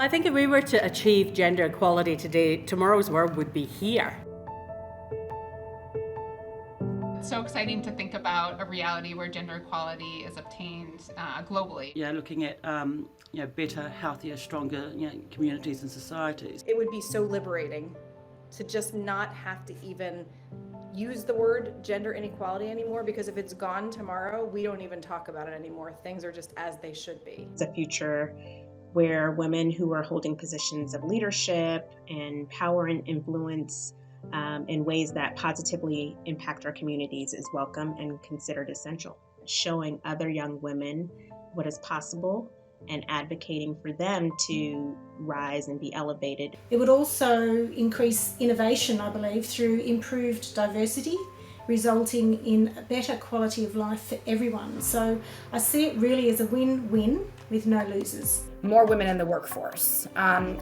I think if we were to achieve gender equality today, tomorrow's world would be here. It's so exciting to think about a reality where gender equality is obtained globally. Yeah, looking at better, healthier, stronger communities and societies. It would be so liberating to just not have to even use the word gender inequality anymore, because if it's gone tomorrow, we don't even talk about it anymore. Things are just as they should be. It's a future where women who are holding positions of leadership and power and influence in ways that positively impact our communities is welcome and considered essential. Showing other young women what is possible and advocating for them to rise and be elevated. It would also increase innovation, I believe, through improved diversity, resulting in a better quality of life for everyone. So I see it really as a win-win with no losers. More women in the workforce,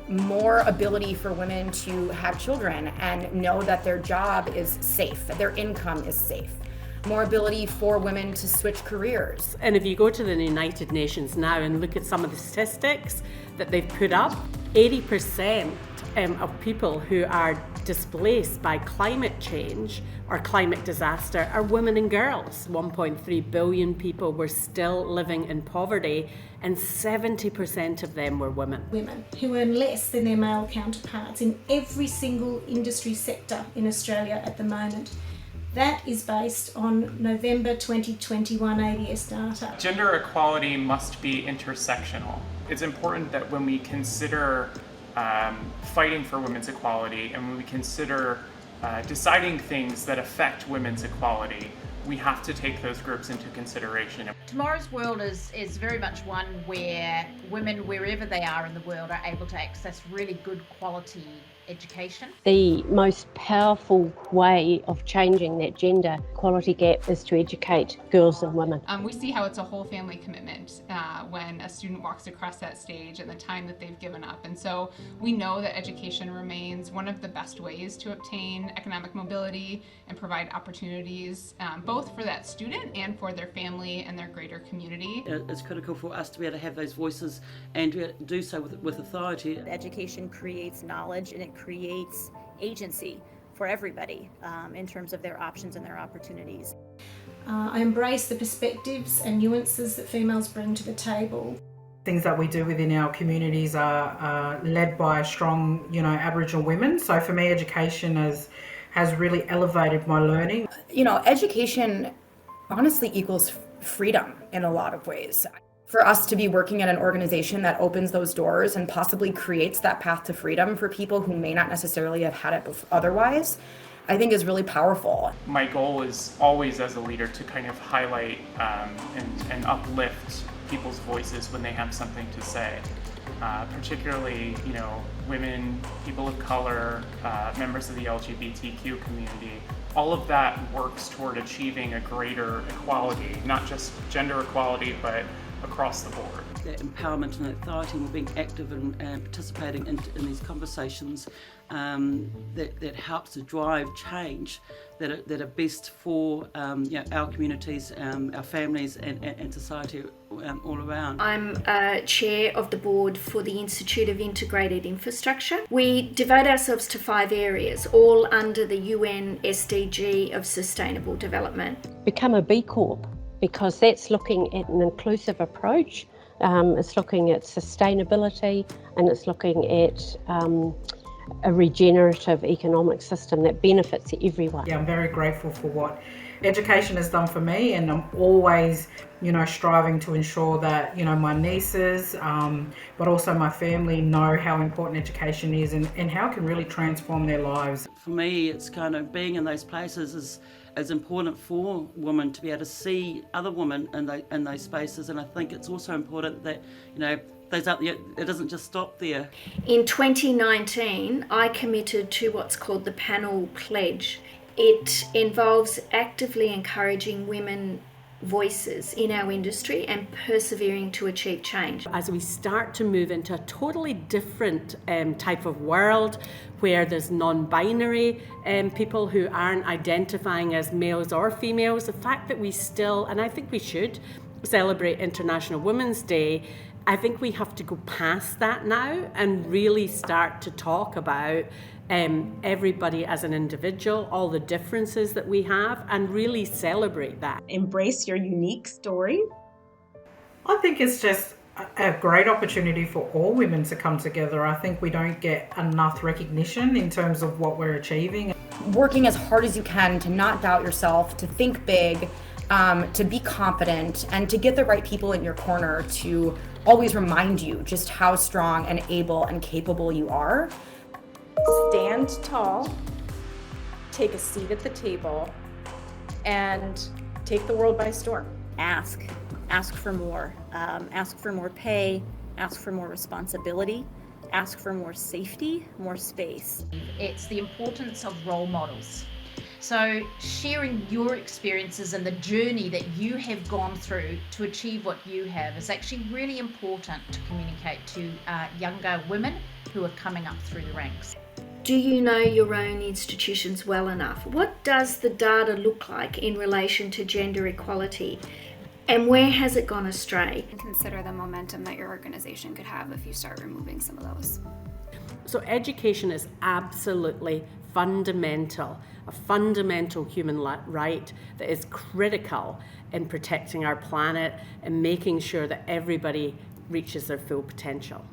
more ability for women to have children and know that their job is safe, that their income is safe. More ability for women to switch careers. And if you go to the United Nations now and look at some of the statistics that they've put up, 80% of people who are displaced by climate change or climate disaster are women and girls. 1.3 billion people were still living in poverty, and 70% of them were women. Women who earn less than their male counterparts in every single industry sector in Australia at the moment. That is based on November 2021 ADS data. Gender equality must be intersectional. It's important that when we consider fighting for women's equality and when we consider deciding things that affect women's equality, we have to take those groups into consideration. Tomorrow's world is very much one where women, wherever they are in the world, are able to access really good quality education. The most powerful way of changing that gender equality gap is to educate girls and women. We see how it's a whole family commitment when a student walks across that stage and the time that they've given up. And so we know that education remains one of the best ways to obtain economic mobility and provide opportunities both for that student and for their family and their greater community. It's critical for us to be able to have those voices and to do so with authority. Education creates knowledge and it creates agency for everybody in terms of their options and their opportunities. I embrace the perspectives and nuances that females bring to the table. Things that we do within our communities are led by strong, Aboriginal women. So for me, education has really elevated my learning. Education honestly equals freedom in a lot of ways. For us to be working at an organization that opens those doors and possibly creates that path to freedom for people who may not necessarily have had it otherwise, I think is really powerful. My goal is always as a leader to kind of highlight and uplift people's voices when they have something to say. Particularly, women, people of color, members of the LGBTQ community. All of that works toward achieving a greater equality, not just gender equality, but across the board. That empowerment and authority and being active and participating in these conversations that helps to drive change that are best for our communities, our families and society all around. I'm chair of the board for the Institute of Integrated Infrastructure. We devote ourselves to 5 areas, all under the UN SDG of Sustainable Development. Become a B Corp, because that's looking at an inclusive approach. It's looking at sustainability and it's looking at a regenerative economic system that benefits everyone. Yeah, I'm very grateful for what education has done for me, and I'm always, striving to ensure that, my nieces, but also my family know how important education is and how it can really transform their lives. For me, it's kind of being in those places is important for women to be able to see other women in those spaces, and I think it's also important that, it doesn't just stop there. In 2019, I committed to what's called the Panel Pledge. It involves actively encouraging women voices in our industry and persevering to achieve change. As we start to move into a totally different type of world where there's non-binary people who aren't identifying as males or females, the fact that we still, and I think we should, celebrate International Women's Day I think we have to go past that now and really start to talk about everybody as an individual, all the differences that we have, and really celebrate that. Embrace your unique story. I think it's just a great opportunity for all women to come together. I think we don't get enough recognition in terms of what we're achieving. Working as hard as you can to not doubt yourself, to think big, to be confident, and to get the right people in your corner to always remind you just how strong and able and capable you are. Stand tall, take a seat at the table, and take the world by storm. Ask for more. Ask for more pay, ask for more responsibility, ask for more safety, more space. It's the importance of role models. So sharing your experiences and the journey that you have gone through to achieve what you have is actually really important to communicate to younger women who are coming up through the ranks. Do you know your own institutions well enough? What does the data look like in relation to gender equality? And where has it gone astray? And consider the momentum that your organization could have if you start removing some of those. So education is absolutely fundamental, a fundamental human right that is critical in protecting our planet and making sure that everybody reaches their full potential.